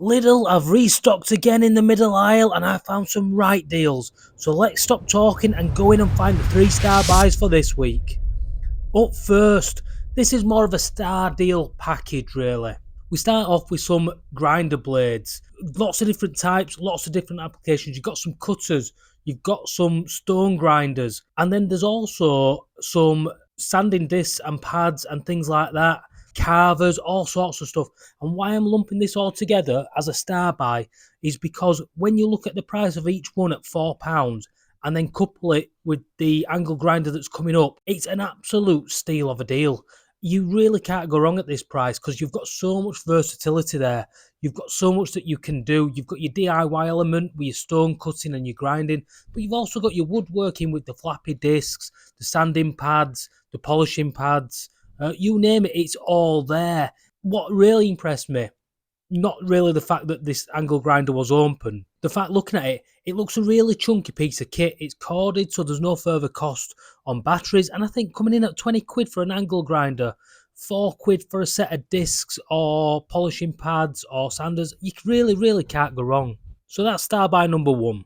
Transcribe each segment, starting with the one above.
Lidl have restocked again in the middle aisle and I found some right deals. So let's stop talking and go in and find the 3-star buys for this week. Up first, this is more of a star deal package really. We start off with some grinder blades. Lots of different types, lots of different applications. You've got some cutters, you've got some stone grinders, and then there's also some sanding discs and pads and things like that, carvers, all sorts of stuff. And why I'm lumping this all together as a star buy is because when you look at the price of each one at £4 and then couple it with the angle grinder that's coming up, it's an absolute steal of a deal. You really can't go wrong at this price because you've got so much versatility there. You've got so much that you can do. You've got your DIY element with your stone cutting and your grinding, but you've also got your woodworking with the flappy discs, the sanding pads, the polishing pads. You name it, it's all there. What really impressed me, not really the fact that this angle grinder was open. The fact looking at it, it looks a really chunky piece of kit. It's corded, so there's no further cost on batteries. And I think coming in at 20 quid for an angle grinder, 4 quid for a set of discs or polishing pads or sanders, you really, really can't go wrong. So that's star buy number one.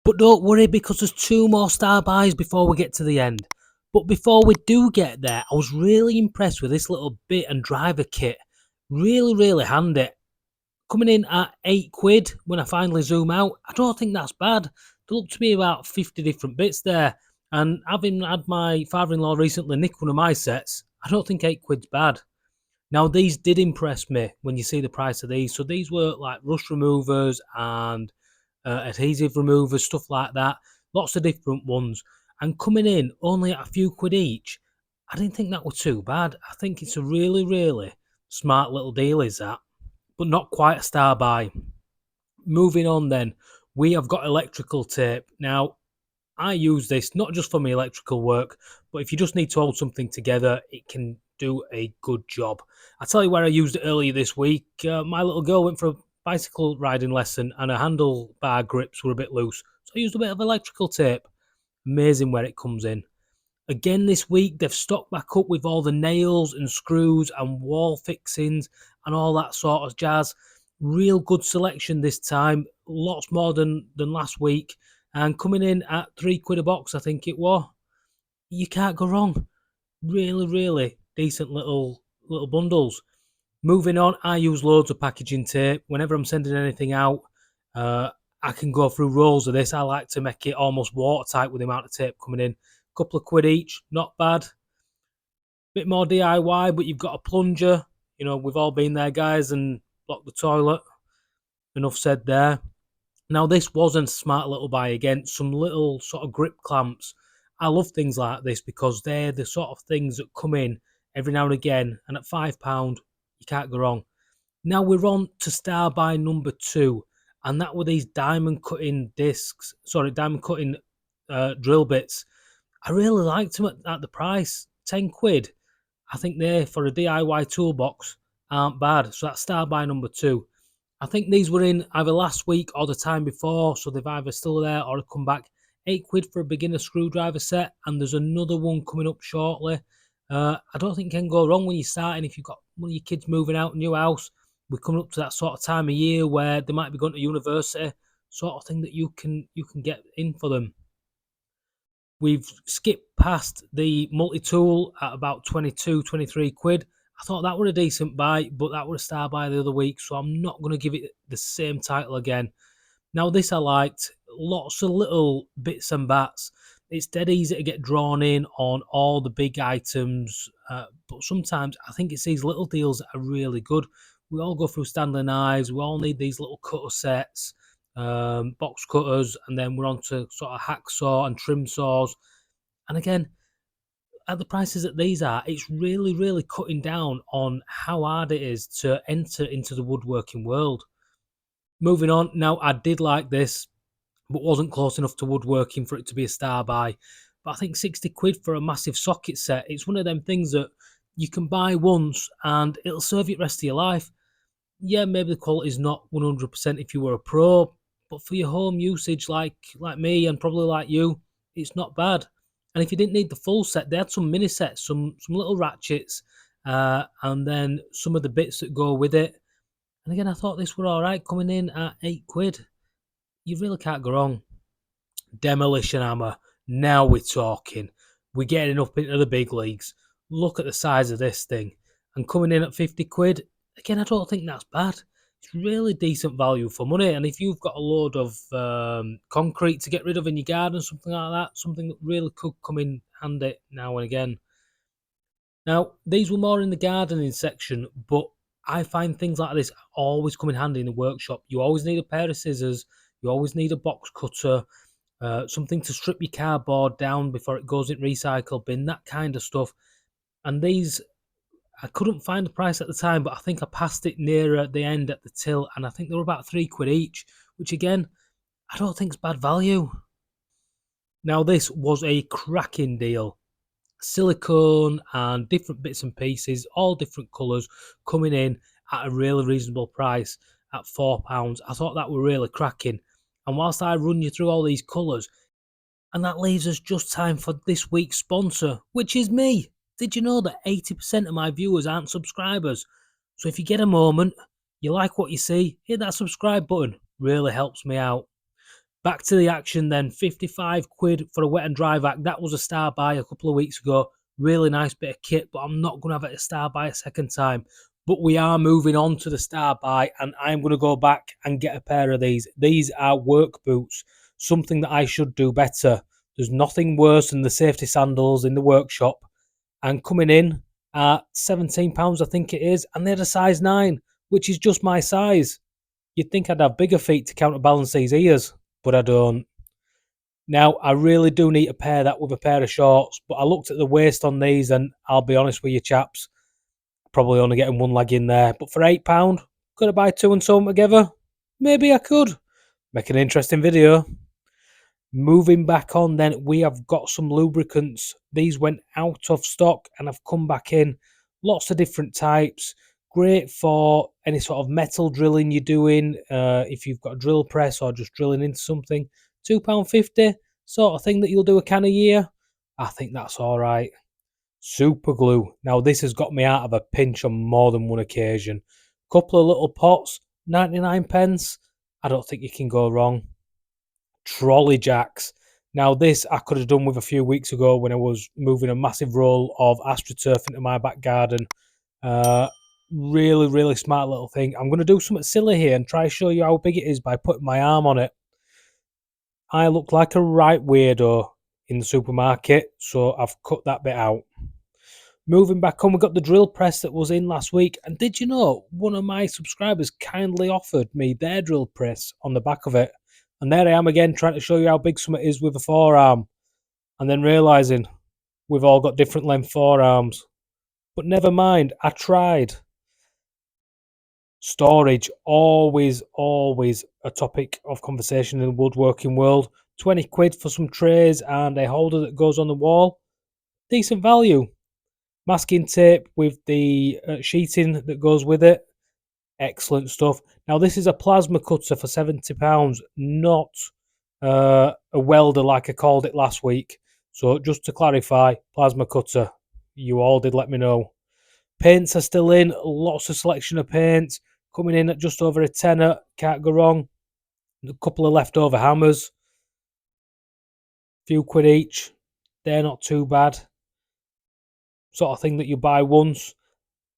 But don't worry because there's two more star buys before we get to the end. But before we do get there, I was really impressed with this little bit and driver kit. Really, really handy. Coming in at 8 quid when I finally zoom out, I don't think that's bad. There looked to be about 50 different bits there. And having had my father-in-law recently nick one of my sets, I don't think 8 quid's bad. Now, these did impress me when you see the price of these. So these were like rust removers and adhesive removers, stuff like that. Lots of different ones. And coming in only at a few quid each, I didn't think that was too bad. I think it's a really, really smart little deal, is that? But not quite a star buy. Moving on then, we have got electrical tape. Now, I use this not just for my electrical work, but if you just need to hold something together, it can do a good job. I'll tell you where I used it earlier this week. My little girl went for a bicycle riding lesson and her handlebar grips were a bit loose. So I used a bit of electrical tape. Amazing where it comes in. Again this week, they've stocked back up with all the nails and screws and wall fixings and all that sort of jazz. Real good selection this time. Lots more than last week. And coming in at 3 quid a box, I think it was. You can't go wrong. Really, really decent little bundles. Moving on, I use loads of packaging tape. Whenever I'm sending anything out, I can go through rolls of this. I like to make it almost watertight with the amount of tape coming in. Couple of quid each, not bad. Bit more DIY, but you've got a plunger. You know, we've all been there, guys, and blocked the toilet. Enough said there. Now, this wasn't a smart little buy again. Some little sort of grip clamps. I love things like this because they're the sort of things that come in every now and again. And at £5, you can't go wrong. Now we're on to star buy number 2. And that were these diamond cutting discs. Sorry, diamond cutting drill bits. I really liked them at the price, 10 quid. I think they, for a DIY toolbox, aren't bad. So that's star buy number 2. I think these were in either last week or the time before, so they've either still there or come back. 8 quid for a beginner screwdriver set, and there's another one coming up shortly. I don't think it can go wrong when you're starting. If you've got one of your kids moving out, new house, we're coming up to that sort of time of year where they might be going to university, sort of thing that you can get in for them. We've skipped past the multi-tool at about 22, 23 quid. I thought that were a decent buy, but that were a star buy the other week, so I'm not going to give it the same title again. Now, this I liked. Lots of little bits and bats. It's dead easy to get drawn in on all the big items, but sometimes I think it's these little deals that are really good. We all go through Stanley knives. We all need these little cutter sets, box cutters, and then we're on to sort of hacksaw and trim saws. And again, at the prices that these are, it's really, really cutting down on how hard it is to enter into the woodworking world. Moving on, now I did like this, but wasn't close enough to woodworking for it to be a star buy. But I think 60 quid for a massive socket set, it's one of them things that you can buy once and it'll serve you the rest of your life. Yeah, maybe the quality is not 100% if you were a pro, but for your home usage like me and probably like you, it's not bad. And if you didn't need the full set, they had some mini sets, some little ratchets, and then some of the bits that go with it. And again, I thought this were alright, coming in at £8. You really can't go wrong. Demolition hammer. Now we're talking. We're getting up into the big leagues. Look at the size of this thing. And coming in at £50, again, I don't think that's bad. It's really decent value for money. And if you've got a load of concrete to get rid of in your garden, something like that, something that really could come in handy now and again. Now, these were more in the gardening section, but I find things like this always come in handy in the workshop. You always need a pair of scissors. You always need a box cutter. Something to strip your cardboard down before it goes in recycle bin, that kind of stuff. And these, I couldn't find the price at the time, but I think I passed it nearer at the end at the till, and I think they were about £3 each, which again, I don't think is bad value. Now, this was a cracking deal. Silicone and different bits and pieces, all different colours, coming in at a really reasonable price at £4. I thought that were really cracking. And whilst I run you through all these colours, and that leaves us just time for this week's sponsor, which is me. Did you know that 80% of my viewers aren't subscribers? So if you get a moment, you like what you see, hit that subscribe button. Really helps me out. Back to the action then. £55 for a wet and dry vac. That was a star buy a couple of weeks ago. Really nice bit of kit, but I'm not going to have it a star buy a second time. But we are moving on to the star buy, and I'm going to go back and get a pair of these. These are work boots, something that I should do better. There's nothing worse than the safety sandals in the workshop. And coming in at £17, I think it is, and they're a size 9, which is just my size. You'd think I'd have bigger feet to counterbalance these ears, but I don't. Now, I really do need to pair that with a pair of shorts, but I looked at the waist on these, and I'll be honest with you, chaps, probably only getting one leg in there. But for £8, could I buy two and sew them together? Maybe I could. Make an interesting video. Moving back on then, we have got some lubricants. These went out of stock and have come back in. Lots of different types. Great for any sort of metal drilling you're doing. If you've got a drill press or just drilling into something. £2.50, sort of thing that you'll do a can a year. I think that's all right. Super glue. Now this has got me out of a pinch on more than one occasion. Couple of little pots, 99 pence. I don't think you can go wrong. Trolley jacks. Now this I could have done with a few weeks ago when I was moving a massive roll of AstroTurf into my back garden. Really smart little thing. I'm going to do something silly here and try to show you how big it is by putting my arm on it. I look like a right weirdo in the supermarket, so I've cut that bit out. Moving back on, we got the drill press that was in last week. And did you know, one of my subscribers kindly offered me their drill press on the back of it. And there I am again, trying to show you how big something is with a forearm. And then realising we've all got different length forearms. But never mind, I tried. Storage, always a topic of conversation in the woodworking world. £20 for some trays and a holder that goes on the wall. Decent value. Masking tape with the sheeting that goes with it. Excellent stuff. Now, this is a plasma cutter for £70, not a welder like I called it last week. So just to clarify, plasma cutter. You all did let me know. Paints are still in. Lots of selection of paints. Coming in at just over a tenner. Can't go wrong. A couple of leftover hammers. Few quid each. They're not too bad. Sort of thing that you buy once.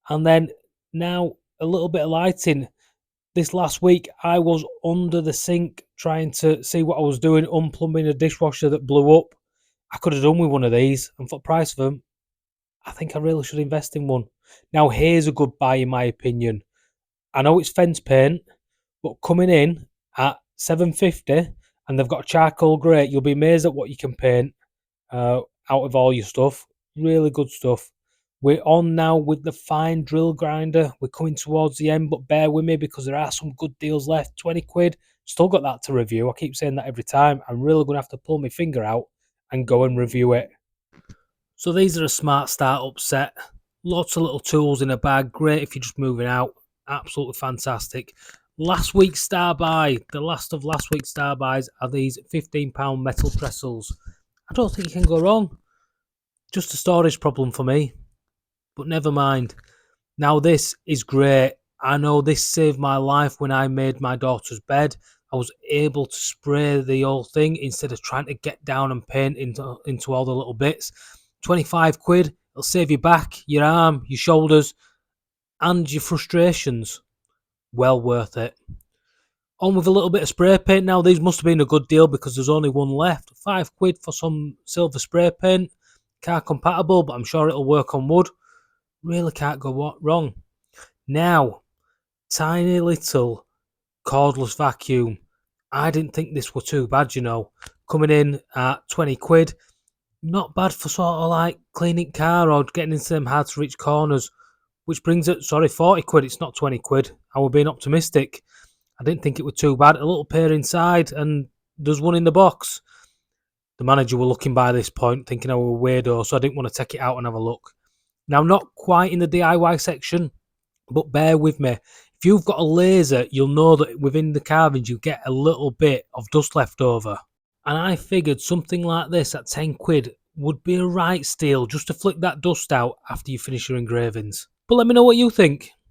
And then now a little bit of lighting. This last week I was under the sink trying to see what I was doing, unplumbing a dishwasher that blew up. I could have done with one of these, and for the price of them, I think I really should invest in one. Now here's a good buy in my opinion. I know it's fence paint, but coming in at £7.50 and they've got a charcoal grey, you'll be amazed at what you can paint out of all your stuff. Really good stuff. We're on now with the fine drill grinder. We're coming towards the end, but bear with me because there are some good deals left. £20. Still got that to review. I keep saying that every time. I'm really going to have to pull my finger out and go and review it. So these are a smart startup set. Lots of little tools in a bag. Great if you're just moving out. Absolutely fantastic. Last week's star buy. The last of last week's star buys are these £15 metal Trestles. I don't think you can go wrong. Just a storage problem for me. But never mind. Now this is great. I know this saved my life when I made my daughter's bed. I was able to spray the whole thing instead of trying to get down and paint into all the little bits. 25 quid, it'll save your back, your arm, your shoulders, and your frustrations. Well worth it. On with a little bit of spray paint now. These must have been a good deal because there's only one left. 5 quid for some silver spray paint. Car compatible, but I'm sure it'll work on wood. Really can't go wrong. Now, tiny little cordless vacuum. I didn't think this were too bad, you know. Coming in at 20 quid. Not bad for sort of like cleaning car or getting into them hard to reach corners. Which brings it, 40 quid. It's not 20 quid. I was being optimistic. I didn't think it was too bad. A little pair inside, and there's one in the box. The manager were looking by this point, thinking I were a weirdo, so I didn't want to take it out and have a look. Now, not quite in the DIY section, but bear with me. If you've got a laser, you'll know that within the carvings you get a little bit of dust left over. And I figured something like this at 10 quid would be a right steal just to flick that dust out after you finish your engravings. But let me know what you think.